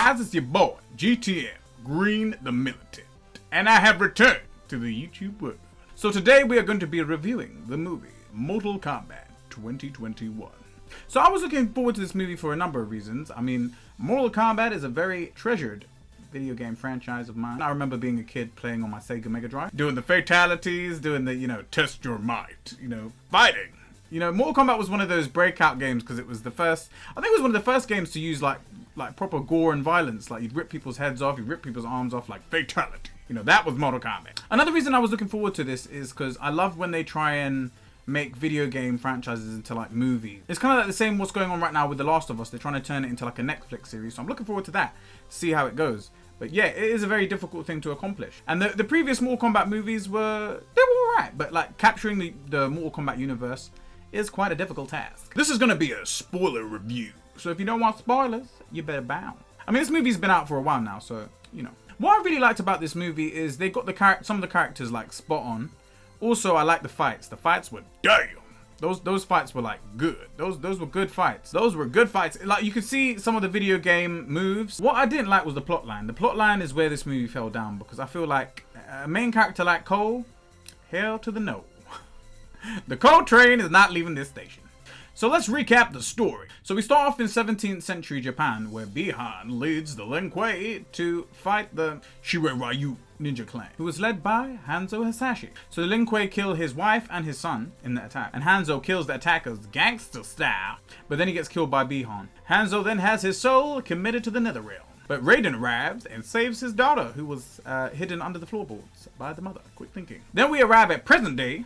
guys, it's your boy, G.T.M, Green the Militant, and I have returned to the YouTube world. So today we are going to be reviewing the movie Mortal Kombat 2021. So I was looking forward to this movie for a number of reasons. I mean, Mortal Kombat is a very treasured video game franchise of mine. I remember being a kid playing on my Sega Mega Drive, doing the fatalities, doing the, test your might, fighting. Mortal Kombat was one of those breakout games because it was the first, I think it was one of the first games to use like proper gore and violence. Like you'd rip people's heads off, you'd rip people's arms off, like fatality. That was Mortal Kombat. Another reason I was looking forward to this is because I love when they try and make video game franchises into like movies. It's kind of like the same what's going on right now with The Last of Us. They're trying to turn it into like a Netflix series. So I'm looking forward to that, see how it goes. But yeah, it is a very difficult thing to accomplish. And the previous Mortal Kombat movies they were alright. But like capturing the Mortal Kombat universe is quite a difficult task. This is going to be a spoiler review. So if you don't want spoilers, you better bounce. I mean, this movie's been out for a while now, so, What I really liked about this movie is they got some of the characters like spot on. Also, I like the fights. The fights were damn. Those fights were like good. Those were good fights. Those were good fights. Like you could see some of the video game moves. What I didn't like was the plot line. The plot line is where this movie fell down because I feel like a main character like Cole, hell to the no. The Cole train is not leaving this station. So let's recap the story. So we start off in 17th century Japan, where Bi-Han leads the Lin Kuei to fight the Shirai Ryu ninja clan, who was led by Hanzo Hasashi. So the Lin Kuei kill his wife and his son in the attack, and Hanzo kills the attackers gangster style, but then he gets killed by Bi-Han. Hanzo then has his soul committed to the Netherrealm. But Raiden arrives and saves his daughter, who was hidden under the floorboards by the mother. Quick thinking. Then we arrive at present day.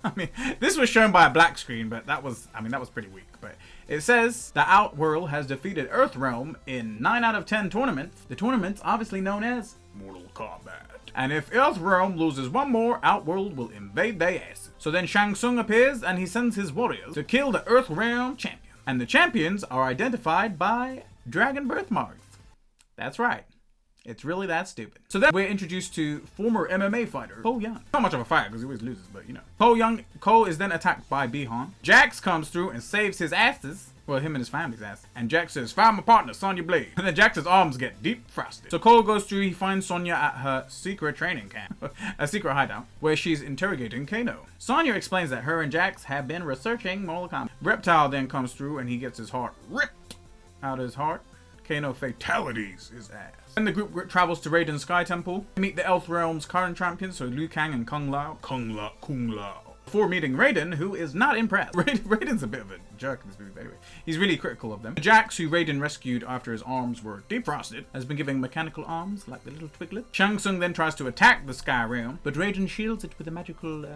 I mean, this was shown by a black screen, but that was pretty weak. But it says the Outworld has defeated Earthrealm in 9 out of 10 tournaments. The tournaments obviously known as Mortal Kombat. And if Earthrealm loses one more, Outworld will invade their asses. So then Shang Tsung appears and he sends his warriors to kill the Earthrealm champions. And the champions are identified by dragon birthmarks. That's right. It's really that stupid. So then we're introduced to former MMA fighter Cole Young. Not much of a fighter because he always loses, but Cole is then attacked by Bi-Han. Jax comes through and saves his asses. Well, him and his family's ass. And Jax says, "Found my partner, Sonya Blade." And then Jax's arms get deep frosted. So Cole goes through, he finds Sonya at her secret training camp, a secret hideout, where she's interrogating Kano. Sonya explains that her and Jax have been researching Mortal Kombat. Reptile then comes through and he gets his heart ripped out of his heart. Kano fatalities his ass. Then the group travels to Raiden's Sky Temple to meet the Earthrealm's current champions, so Liu Kang and Kung Lao. Before meeting Raiden, who is not impressed. Raiden's a bit of a jerk in this movie, but anyway. He's really critical of them. Jax, who Raiden rescued after his arms were defrosted, has been given mechanical arms like the little twiglet. Shang Tsung then tries to attack the Sky Realm, but Raiden shields it with a magical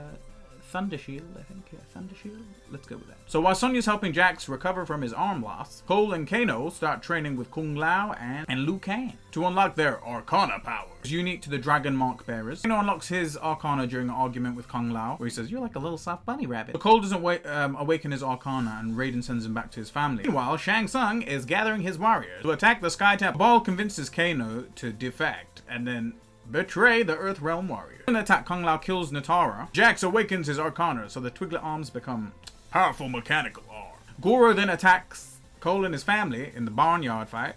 Thunder Shield, I think. Yeah, Thunder Shield? Let's go with that. So while Sonya's helping Jax recover from his arm loss, Cole and Kano start training with Kung Lao and Liu Kang to unlock their Arcana powers, unique to the Dragon Mark bearers. Kano unlocks his Arcana during an argument with Kung Lao, where he says, "You're like a little soft bunny rabbit." But Cole doesn't awaken his Arcana, and Raiden sends him back to his family. Meanwhile, Shang Tsung is gathering his warriors to attack the Sky Temple. Cabal convinces Kano to defect, and then betray the Earthrealm warrior. An attack, Kung Lao kills Natara. Jax awakens his Arcana, so the Twiglet arms become powerful mechanical arms. Goro then attacks Cole and his family in the barnyard fight.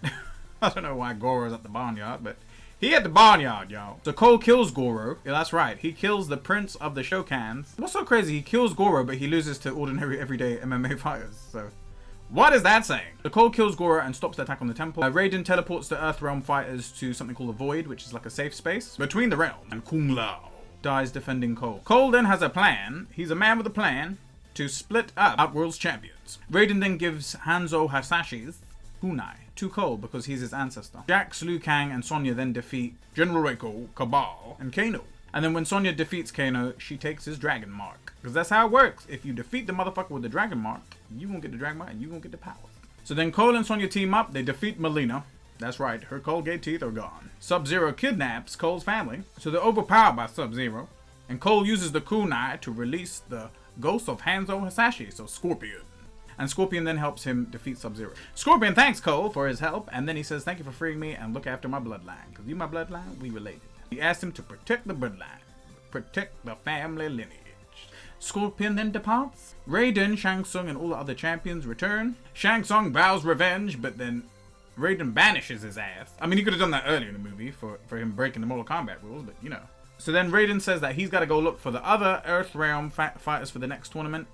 I don't know why Goro's at the barnyard, but he at the barnyard, y'all. So Cole kills Goro. Yeah, that's right. He kills the Prince of the Shokans. What's so crazy? He kills Goro, but he loses to ordinary, everyday MMA fighters. So what is that saying? So Cole kills Goro and stops the attack on the temple. Raiden teleports the Earthrealm fighters to something called a Void, which is like a safe space between the realm. And Kung Lao dies defending Cole. Cole then has a plan. He's a man with a plan to split up Outworld's champions. Raiden then gives Hanzo Hasashi's kunai to Cole because he's his ancestor. Jax, Liu Kang, and Sonya then defeat General Reiko, Cabal, and Kano. And then when Sonya defeats Kano, she takes his dragon mark. Because that's how it works. If you defeat the motherfucker with the dragon mark, you won't get the dragon mark and you won't get the power. So then Cole and Sonya team up. They defeat Melina. That's right, her Colgate teeth are gone. Sub-Zero kidnaps Cole's family. So they're overpowered by Sub-Zero. And Cole uses the kunai to release the ghost of Hanzo Hasashi, so Scorpion. And Scorpion then helps him defeat Sub-Zero. Scorpion thanks Cole for his help, and then he says, "Thank you for freeing me and look after my bloodline. Because you my bloodline, we related." He asked him to protect the bloodline. Protect the family lineage. Scorpion then departs. Raiden, Shang Tsung, and all the other champions return. Shang Tsung vows revenge, but then Raiden banishes his ass. I mean, he could have done that earlier in the movie for him breaking the Mortal Kombat rules, but you know. So then Raiden says that he's got to go look for the other Earth Realm fighters for the next tournament,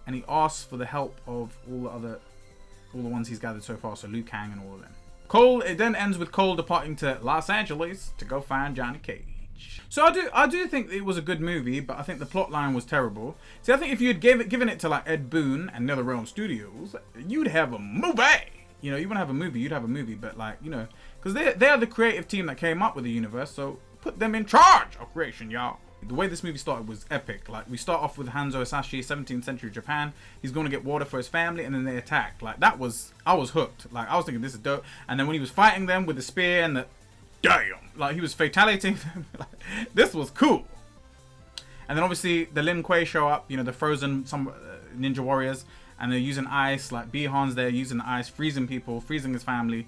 and he asks for the help of all the ones he's gathered so far, so Liu Kang and all of them. Cole, it then ends with Cole departing to Los Angeles to go find Johnny Cage. So I do think it was a good movie, but I think the plot line was terrible. See, I think if you had given it to like Ed Boon and NetherRealm Studios, you'd have a movie. You know, you wouldn't have a movie, you'd have a movie, but like, you know, because they are the creative team that came up with the universe, so put them in charge of creation, y'all. The way this movie started was epic. Like, we start off with Hanzo Hasashi, 17th century Japan. He's going to get water for his family, and then they attack. Like, I was hooked. Like, I was thinking, this is dope. And then when he was fighting them with the spear and the... Damn! Like, he was fatalitying them. Like, this was cool. And then, obviously, the Lin Kuei show up. You know, the frozen ninja warriors. And they're using ice. Like, Bi-Han's there using the ice, freezing people, freezing his family.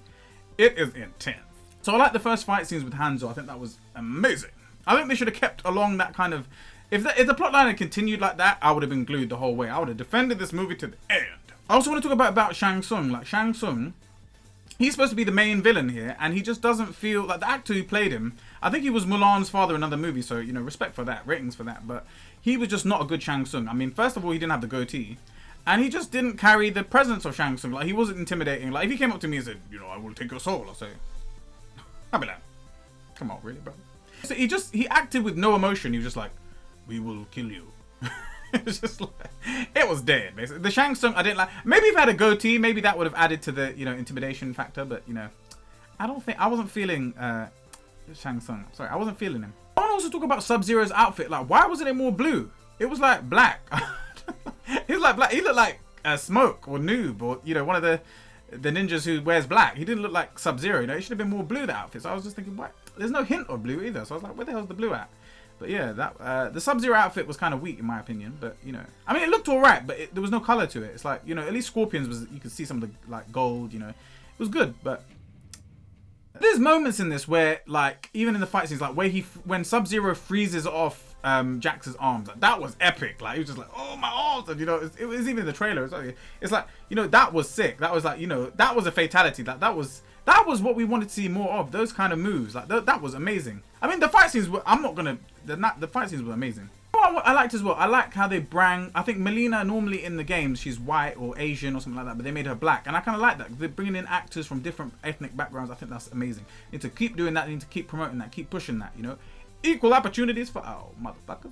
It is intense. So, I like the first fight scenes with Hanzo. I think that was amazing. I think they should have kept along that kind of... If the plotline had continued like that, I would have been glued the whole way. I would have defended this movie to the end. I also want to talk about Shang Tsung. Like, Shang Tsung, he's supposed to be the main villain here, and he just doesn't feel... Like, the actor who played him, I think he was Mulan's father in another movie, so, you know, respect for that, ratings for that. But he was just not a good Shang Tsung. I mean, first of all, he didn't have the goatee. And he just didn't carry the presence of Shang Tsung. Like, he wasn't intimidating. Like, if he came up to me and said, you know, I will take your soul, I'll say... I'd be like, come on, really, bro? So he acted with no emotion. He was just like, we will kill you. It was just like, it was dead, basically. The Shang Tsung, I didn't like. Maybe if I had a goatee, maybe that would have added to the, you know, intimidation factor. But, you know, I wasn't feeling Shang Tsung. Sorry, I wasn't feeling him. I want to also talk about Sub-Zero's outfit. Like, why wasn't it more blue? It was like black. He was like black. He looked like Smoke or Noob or, you know, one of the ninjas who wears black. He didn't look like Sub-Zero, you know. It should have been more blue, the outfit. So I was just thinking, what? There's no hint of blue either. So I was like, where the hell's the blue at? But yeah, that the Sub-Zero outfit was kind of weak in my opinion. But, you know, I mean, it looked alright, but there was no color to it. It's like, you know, at least Scorpion's was, you could see some of the, like, gold, you know. It was good, but there's moments in this where, like, even in the fight scenes, like, when Sub-Zero freezes off Jax's arms, like, that was epic. Like, he was just like, oh, my arms, and, you know, it was even in the trailer. It's like, you know, that was sick. That was like, you know, that was a fatality. That was what we wanted to see more of. Those kind of moves, like that was amazing. I mean, the fight scenes were. The fight scenes were amazing. What I liked as well, I like how they bring. I think Melina normally in the games she's white or Asian or something like that, but they made her black, and I kind of like that. They're bringing in actors from different ethnic backgrounds. I think that's amazing. They need to keep doing that. They need to keep promoting that. Keep pushing that. You know, equal opportunities for all motherfuckers.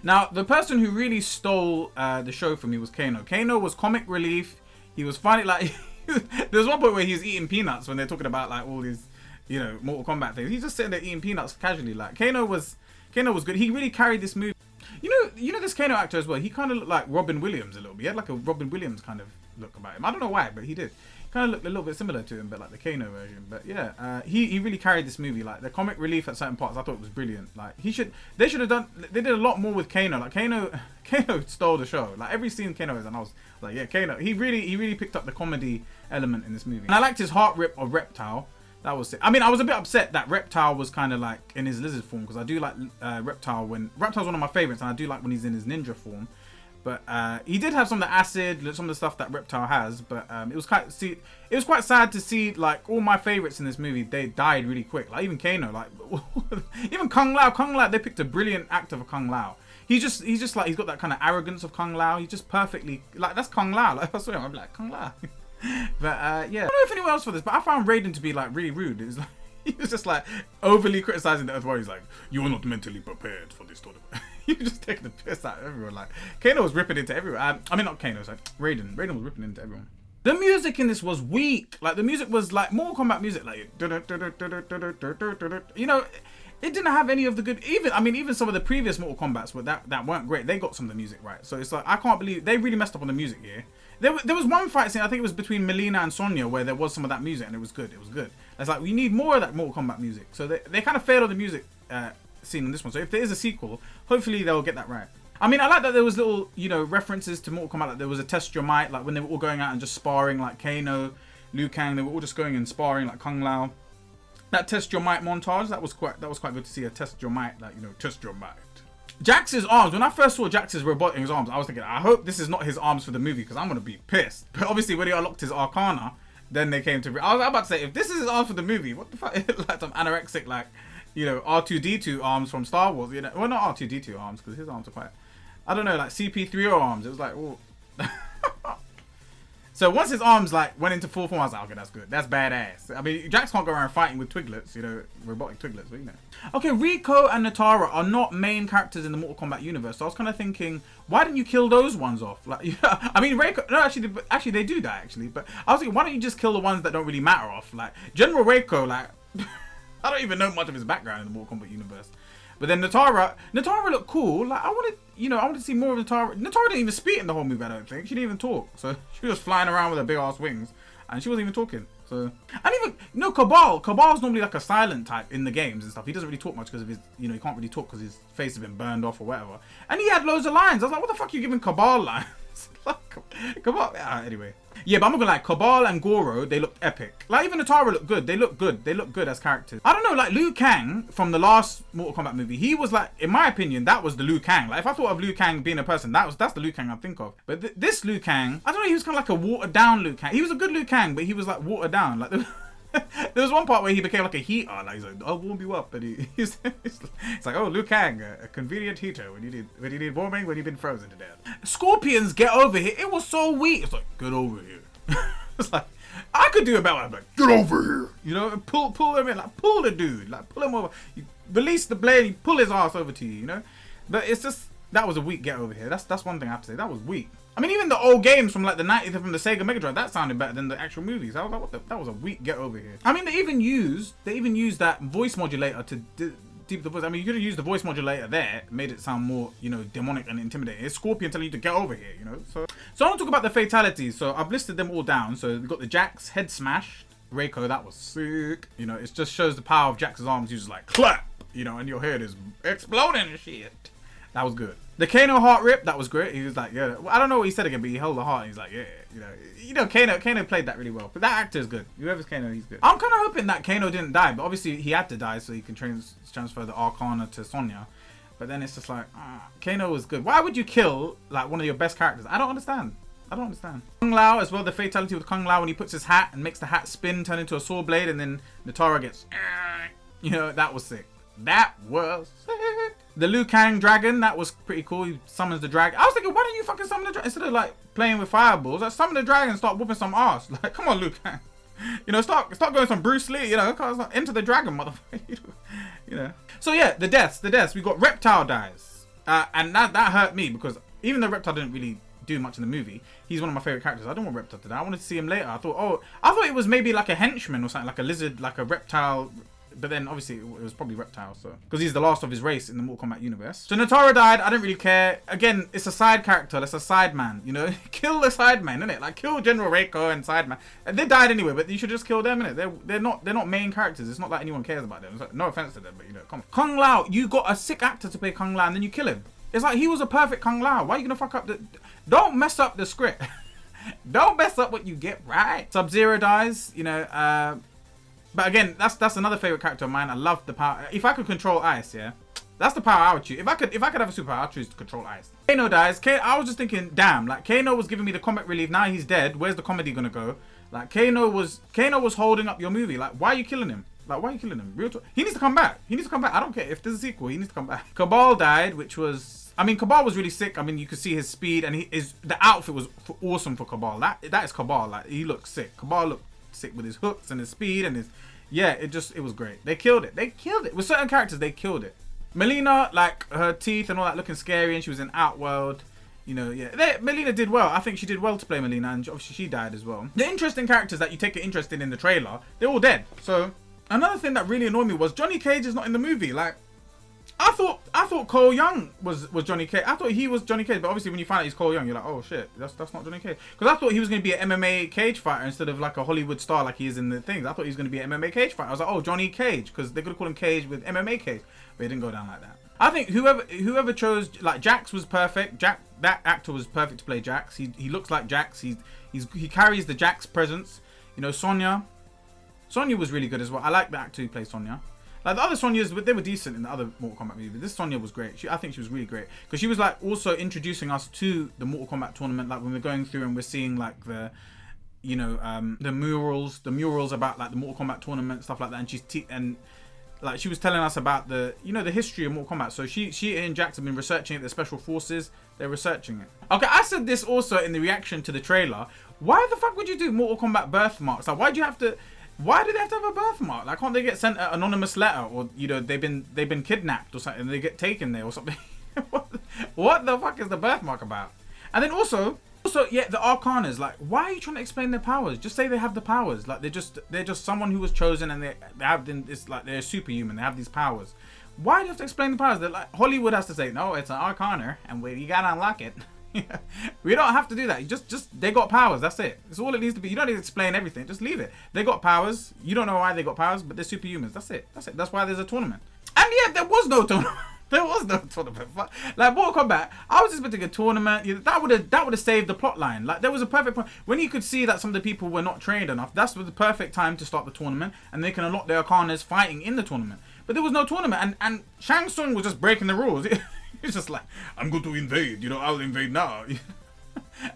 Now, the person who really stole the show for me was Kano. Kano was comic relief. He was funny. Like, there was one point where he was eating peanuts when they're talking about, like, all these, you know, Mortal Kombat things. He's just sitting there eating peanuts casually. Like, Kano was good. He really carried this movie. You know this Kano actor as well. He kind of looked like Robin Williams a little bit. He had like a Robin Williams kind of look about him. I don't know why, but he did. Kind of looked a little bit similar to him, but like the Kano version. But yeah, he really carried this movie. Like, the comic relief at certain parts, I thought it was brilliant. Like, they should have done. They did a lot more with Kano. Like, Kano stole the show. Like, every scene Kano is, and I was like, yeah, Kano. He really picked up the comedy element in this movie. And I liked his heart rip of Reptile. That was sick. I mean, I was a bit upset that Reptile was kind of like in his lizard form, because I do like Reptile Reptile's one of my favorites, and I do like when he's in his ninja form. But he did have some of the acid, some of the stuff that Reptile has. But it was quite sad to see, like, all my favorites in this movie, they died really quick. Like, even Kano, like even Kung Lao. They picked a brilliant actor for Kung Lao. He's just like, he's got that kind of arrogance of Kung Lao. He's just perfectly, like, that's Kung Lao. Like, I saw him, I'm like, Kung Lao. But yeah, I don't know if anyone else for this, but I found Raiden to be like really rude. It was like, he was just like overly criticizing the Earth Warriors. Like, you are not mentally prepared for this tournament. He was just taking the piss out of everyone. Like, Kano was ripping into everyone. I mean, not Kano, sorry, Raiden. Raiden was ripping into everyone. The music in this was weak. Like, the music was like Mortal Kombat music, like, you know. It didn't have any of the good, even some of the previous Mortal Kombats were that weren't great. They got some of the music right. So it's like, I can't believe they really messed up on the music here. There was one fight scene, I think it was between Melina and Sonya, where there was some of that music, and it was good. It was good. It's like, we need more of that Mortal Kombat music. So they kind of failed on the music scene in this one. So if there is a sequel, hopefully they'll get that right. I mean, I like that there was little, you know, references to Mortal Kombat. Like, there was a Test Your Might, like when they were all going out and just sparring, like Kano, Liu Kang, they were all just going and sparring, like Kung Lao. That Test Your Might montage, that was quite good to see, a Test Your Might, like, you know, test your might. Jax's arms, when I first saw Jax's robot in his arms, I was thinking, I hope this is not his arms for the movie, because I'm going to be pissed. But obviously when he unlocked his Arcana, Then they came to. I was about to say, if this is his arms for the movie, what the fuck? Like some anorexic, like, you know, R2D2 arms from Star Wars. You know, well, not R2D2 arms because his arms are quite, I don't know, like CP3O arms. It was like, oh. So once his arms like went into full form, I was like, okay, that's good. That's badass. I mean, Jax can't go around fighting with Twiglets, you know, robotic Twiglets, but you know. Okay, Rico and Natara are not main characters in the Mortal Kombat universe. So I was kind of thinking, why didn't you kill those ones off? Like, yeah, I mean, Reiko, no, actually they do die actually. But I was thinking, why don't you just kill the ones that don't really matter off? Like General Reiko, like, I don't even know much of his background in the Mortal Kombat universe. But then Natara looked cool. Like I wanted to see more of Natara. Natara didn't even speak in the whole movie, I don't think. She didn't even talk. So she was flying around with her big ass wings and she wasn't even talking. So, and even, no, Cabal's normally like a silent type in the games and stuff. He doesn't really talk much because of his, you know, he can't really talk because his face has been burned off or whatever. And he had loads of lines. I was like, what the fuck are you giving Cabal lines? Cabal, anyway. Yeah, but I'm not gonna lie, Cabal and Goro, they looked epic. Like even Natara looked good. They look good. They look good as characters. I don't know, like Liu Kang from the last Mortal Kombat movie, he was like, in my opinion, that was the Liu Kang. Like if I thought of Liu Kang being a person, that's the Liu Kang I think of. But this Liu Kang, I don't know, he was kind of like a watered down Liu Kang. He was a good Liu Kang, but he was like watered down. Like there was one part where he became like a heater. Like he's like, I'll warm you up, and it's like, oh, Liu Kang, a convenient heater when you need warming when you've been frozen to death. Scorpions get over here. It was so weak. It's like, get over here. It's like, I could do a better. I'm like, get over here. You know, and pull him in, like pull the dude, like pull him over. You release the blade, you pull his ass over to you. You know, but it's just that was a weak get over here. That's one thing I have to say. That was weak. I mean, even the old games from like the 90s from the Sega Mega Drive, that sounded better than the actual movies. I was like, that was a weak get over here. I mean, they even used that voice modulator to deep the voice. I mean, you could have used the voice modulator there, made it sound more, you know, demonic and intimidating. It's Scorpion telling you to get over here, you know. So I want to talk about the fatalities. So I've listed them all down. So we've got the Jax head smash, Reiko, that was sick. You know, it just shows the power of Jax's arms. He's just like clap, you know, and your head is exploding and shit. That was good. The Kano heart rip, that was great. He was like, yeah. Well, I don't know what he said again, but he held the heart. And he's like, yeah, you know, Kano played that really well. But that actor is good. Whoever's Kano, he's good. I'm kind of hoping that Kano didn't die, but obviously he had to die so he can transfer the Arcana to Sonya. But then it's just like, Kano was good. Why would you kill like one of your best characters? I don't understand. Kung Lao as well. The fatality with Kung Lao when he puts his hat and makes the hat spin, turn into a saw blade, and then Natara gets, you know, that was sick. That was sick. The Liu Kang dragon, that was pretty cool. He summons the dragon. I was thinking, why don't you fucking summon the dragon instead of like playing with fireballs? Like summon the dragon and start whooping some ass. Like, come on, Liu Kang. You know, start going some Bruce Lee. You know, enter the dragon, motherfucker. You know. So yeah, the deaths. We got Reptile dies, and that hurt me because even though Reptile didn't really do much in the movie, he's one of my favorite characters. I don't want Reptile to die. I wanted to see him later. I thought it was maybe like a henchman or something, like a lizard, like a reptile. But then obviously it was probably Reptile, so because he's the last of his race in the Mortal Kombat universe. So Natara died. I didn't really care. Again, it's a side character. That's a side man. You know, kill the side man, innit? Like kill General Reiko and side man. They died anyway, but you should just kill them, innit? They're not main characters. It's not like anyone cares about them. Like, no offense to them, but you know, come on. Kung Lao, you got a sick actor to play Kung Lao, and then you kill him. It's like he was a perfect Kung Lao. Why are you gonna fuck up the? Don't mess up the script. Don't mess up what you get right. Sub-Zero dies. You know. But again, that's another favorite character of mine. I love the power. If I could control ice, yeah, that's the power I would choose. If I could have a superpower, I'd choose to control ice. Kano dies. I was just thinking, damn, like Kano was giving me the comic relief. Now he's dead. Where's the comedy gonna go? Like Kano was holding up your movie. Like, why are you killing him? Like, why are you killing him? Real talk. He needs to come back. I don't care if there's a sequel. He needs to come back. Cabal died, which was. I mean, Cabal was really sick. I mean, you could see his speed and the outfit was awesome for Cabal. That is Cabal. Like, he looked sick. Cabal looked sick with his hooks and his speed and his. Yeah, it was great. They killed it. With certain characters, they killed it. Melina, like her teeth and all that looking scary, and she was in Outworld. You know, yeah. Melina did well. I think she did well to play Melina, and obviously she died as well. The interesting characters that you take an interest in the trailer, they're all dead. So another thing that really annoyed me was Johnny Cage is not in the movie. Like, I thought Cole Young was Johnny Cage. I thought he was Johnny Cage, but obviously when you find out he's Cole Young, you're like, oh shit, that's not Johnny Cage. Because I thought he was going to be an MMA cage fighter instead of like a Hollywood star like he is in the things. I thought he was going to be an MMA cage fighter. I was like, oh, Johnny Cage, because they could have called him Cage with MMA Cage, but it didn't go down like that. I think whoever chose, like Jax was perfect. That actor was perfect to play Jax. He looks like Jax. He carries the Jax presence. You know, Sonya was really good as well. I like the actor who plays Sonya. Like the other Sonyas, they were decent in the other Mortal Kombat movie. This Sonya was great. I think she was really great because she was like also introducing us to the Mortal Kombat tournament. Like when we're going through and we're seeing like the you know, the murals about like the Mortal Kombat tournament, stuff like that. And like she was telling us about the, you know, the history of Mortal Kombat. So she and Jax have been researching it. The special forces, they're researching it. Okay, I said this also in the reaction to the trailer. Why the fuck would you do Mortal Kombat birthmarks? Like, why do they have to have a birthmark? Like, can't they get sent an anonymous letter, or, you know, they've been kidnapped or something and they get taken there or something? What the fuck is the birthmark about? And then also, yeah, the Arcanas, like, why are you trying to explain their powers? Just say they have the powers. Like, they're just someone who was chosen, and they have it's like they're superhuman. They have these powers. Why do you have to explain the powers? They're like, Hollywood has to say, no, it's an Arcana, and you gotta unlock it. We don't have to do that. Just they got powers. That's it. It's all it needs to be. You don't need to explain everything. Just leave it. They got powers. You don't know why they got powers, but they're superhumans. That's it. That's why there's a tournament. And yeah, there was no tournament. There was no tournament. Like Mortal Kombat, I was expecting a tournament. That would have saved the plot line. Like, there was a perfect point when you could see that some of the people were not trained enough. That's the perfect time to start the tournament, and they can unlock their Arcanas fighting in the tournament. But there was no tournament, and Shang Tsung was just breaking the rules. He's just like, I'm going to invade. You know, I'll invade now.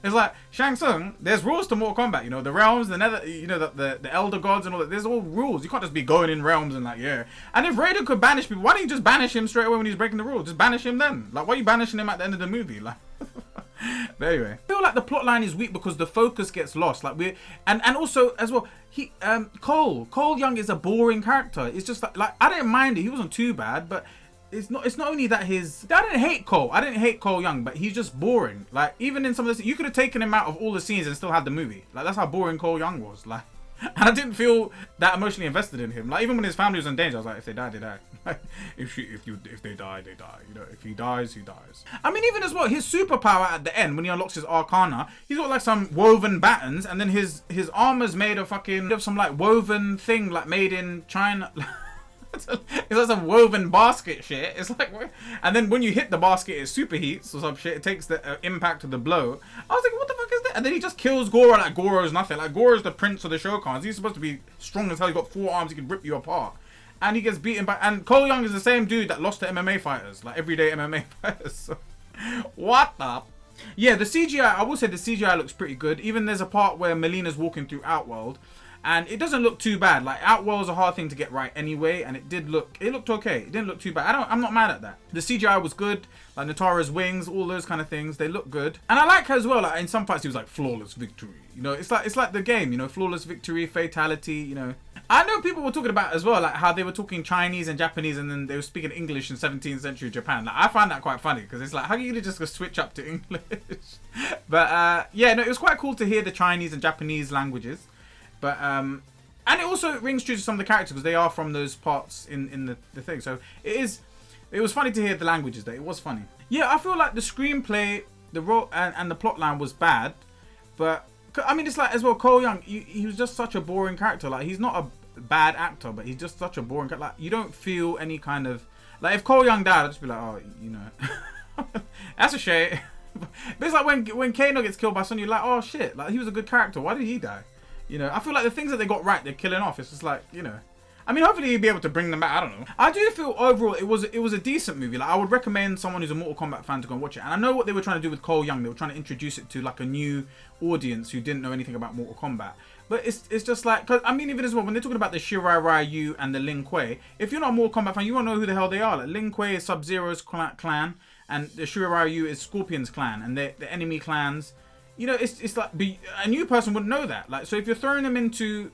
It's like, Shang Tsung, there's rules to Mortal Kombat, you know, the realms, the nether, you know, the elder gods and all that. There's all rules. You can't just be going in realms and like, yeah. And if Raiden could banish people, why don't you just banish him straight away when he's breaking the rules? Just banish him then. Like, why are you banishing him at the end of the movie? Like, but anyway, I feel like the plot line is weak because the focus gets lost. Like, and also as well, Cole Young is a boring character. It's just like I didn't mind it. He wasn't too bad, but it's not only that I didn't hate Cole. I didn't hate Cole Young, but he's just boring. Like, even in some of this, you could have taken him out of all the scenes and still had the movie. Like, that's how boring Cole Young was. Like, and I didn't feel that emotionally invested in him. Like, even when his family was in danger, I was like, if they die, they die. Like, if they die, they die. You know, if he dies, he dies. I mean, even as well, his superpower at the end when he unlocks his Arcana, he's got like some woven battens, and then his armor's made of some like woven thing like made in China. It's like some woven basket shit. It's like, and then when you hit the basket, it superheats or some shit. It takes the impact of the blow. I was like, what the fuck is that? And then he just kills Goro like Goro's nothing. Like, Goro's the prince of the Shoguns. He's supposed to be strong as hell. He's got 4 arms. He can rip you apart. And he gets beaten by. And Cole Young is the same dude that lost to MMA fighters, like everyday MMA fighters. So, what the? Yeah, the CGI. I will say the CGI looks pretty good. Even there's a part where Melina's walking through Outworld. And it doesn't look too bad. Like, Outworld's a hard thing to get right anyway, and it looked okay. It didn't look too bad. I'm not mad at that. The CGI was good, like Natara's wings, all those kind of things. They look good. And I like her as well. Like, in some fights, he was like flawless victory. You know, it's like the game. You know, flawless victory, fatality. You know, I know people were talking about as well, like how they were talking Chinese and Japanese, and then they were speaking English in 17th century Japan. Like, I find that quite funny because it's like, how can you just go switch up to English? But yeah, no, it was quite cool to hear the Chinese and Japanese languages. But and it also rings true to some of the characters because they are from those parts in the thing. So it was funny to hear the languages there. It was funny. Yeah, I feel like the screenplay, the role and the plot line was bad, but I mean, it's like as well, Cole Young, he was just such a boring character. Like, he's not a bad actor, but he's just such a boring character. Like, you don't feel any kind of, like, if Cole Young died, I'd just be like, oh, you know, that's a shame. But it's like when Kano gets killed by someone, you're like, oh shit, like, he was a good character. Why did he die? You know, I feel like the things that they got right, they're killing off. It's just like, you know, I mean, hopefully he'll be able to bring them back. I don't know. I do feel overall it was a decent movie. Like, I would recommend someone who's a Mortal Kombat fan to go and watch it. And I know what they were trying to do with Cole Young. They were trying to introduce it to like a new audience who didn't know anything about Mortal Kombat. But it's just like, cause I mean, even as well, when they're talking about the Shirai Ryu and the Lin Kuei, if you're not a Mortal Kombat fan, you won't know who the hell they are. Like, Lin Kuei is Sub-Zero's clan, and the Shirai Ryu is Scorpion's clan, and they're the enemy clans. You know, it's like, a new person wouldn't know that. Like, so if you're throwing them into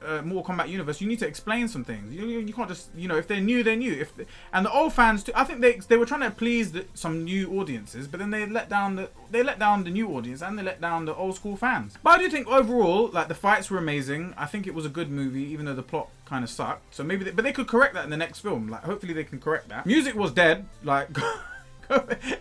Mortal Kombat universe, you need to explain some things. You can't just, you know, if they're new, they're new. And the old fans too, I think they were trying to please some new audiences, but then they let down the new audience and they let down the old school fans. But I do think overall, like, the fights were amazing. I think it was a good movie, even though the plot kind of sucked. So maybe, but they could correct that in the next film. Like, hopefully they can correct that. Music was dead. Like.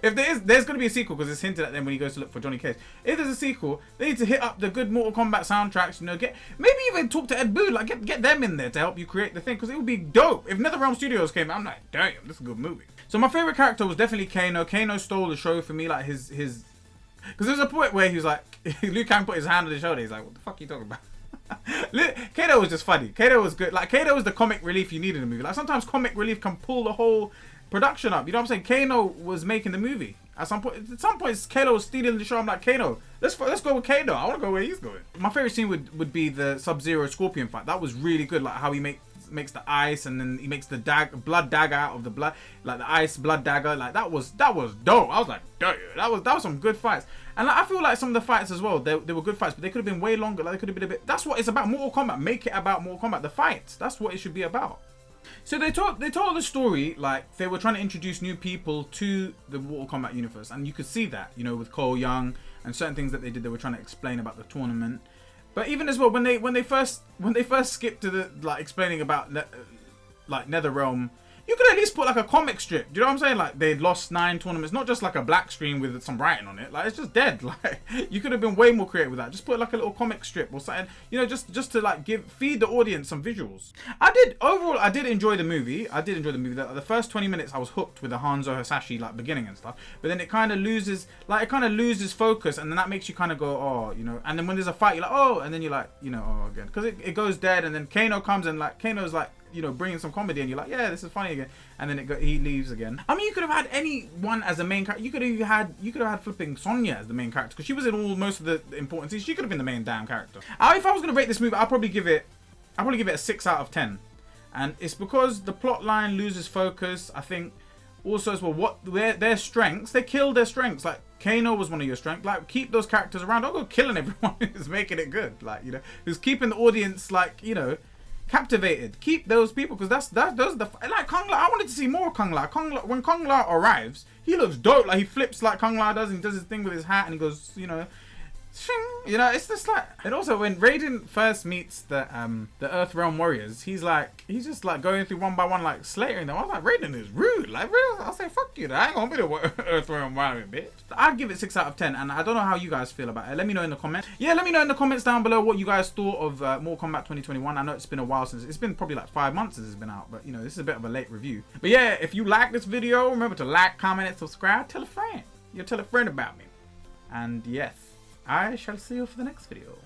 If there's going to be a sequel, because it's hinted at them when he goes to look for Johnny Cage. If there's a sequel, they need to hit up the good Mortal Kombat soundtracks. You know, maybe even talk to Ed Boon, like get them in there to help you create the thing, because it would be dope. If NetherRealm Studios came out, I'm like, damn, this is a good movie. So my favorite character was definitely Kano. Kano stole the show for me, like his, because there's a point where he was like, Liu Kang put his hand on his shoulder. He's like, what the fuck are you talking about? Kano was just funny. Kano was good. Like, Kano was the comic relief you needed in a movie. Like, sometimes comic relief can pull the whole production up. You know what I'm saying? Kano was making the movie. At some point, Kano was stealing the show. I'm like, Kano, let's go with Kano. I want to go where he's going. My favorite scene would be the Sub-Zero Scorpion fight. That was really good. Like how he makes the ice, and then he makes the blood dagger out of the blood, like the ice blood dagger. Like that was dope. I was like, damn, that was some good fights. And like, I feel like some of the fights as well, they were good fights, but they could have been way longer. Like they could have been a bit. That's what it's about. Mortal Kombat. Make it about Mortal Kombat. The fights. That's what it should be about. So they told the story like they were trying to introduce new people to the Mortal Kombat universe, and you could see that, you know, with Cole Young and certain things that they did. They were trying to explain about the tournament, but even as well when they first skipped to the like explaining about like NetherRealm, you could at least put like a comic strip. Do you know what I'm saying? Like they'd lost 9 tournaments, not just like a black screen with some writing on it. Like it's just dead. Like you could have been way more creative with that. Just put like a little comic strip or something. You know, just to like feed the audience some visuals. Overall, I did enjoy the movie. The first 20 minutes I was hooked with the Hanzo Hasashi like beginning and stuff. But then it kind of loses focus, and then that makes you kind of go, oh, you know. And then when there's a fight, you're like, oh, and then you're like, you know, oh again, because it goes dead, and then Kano comes and like Kano's like, you know, bringing some comedy, and you're like, yeah, this is funny again, and then he leaves again. I mean, you could have had anyone as a main character. You could have had flipping Sonya as the main character, because she was in most of the important scenes. She could have been the main damn character. If I was gonna rate this movie, I'll probably give it a 6 out of 10, and it's because the plot line loses focus. I think also as well what their strengths, they killed their strengths. Like Kano was one of your strengths. Like keep those characters around. Don't go killing everyone who's making it good. Like, you know, who's keeping the audience like, you know, captivated. Keep those people, because those are the like Kung Lao. I wanted to see more Kung Lao. When Kung Lao arrives, he looks dope. Like he flips like Kung Lao does, and he does his thing with his hat, and he goes, you know, shing, you know, it's just like. And also when Raiden first meets the Earthrealm warriors, he's just like going through one by one, like slating them. I was like, Raiden is rude. Like, I'll say, fuck you. I ain't gonna be the Earthrealm warrior, bitch. I'd give it 6 out of 10, and I don't know how you guys feel about it. Let me know in the comments. Yeah, let me know in the comments down below what you guys thought of Mortal Kombat 2021. I know it's been a while since. It's been probably like 5 months since it's been out, but you know, this is a bit of a late review. But yeah, if you like this video, remember to like, comment, and subscribe. Tell a friend. You tell a friend about me. And yes, I shall see you for the next video.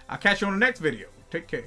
I'll catch you on the next video. Take care.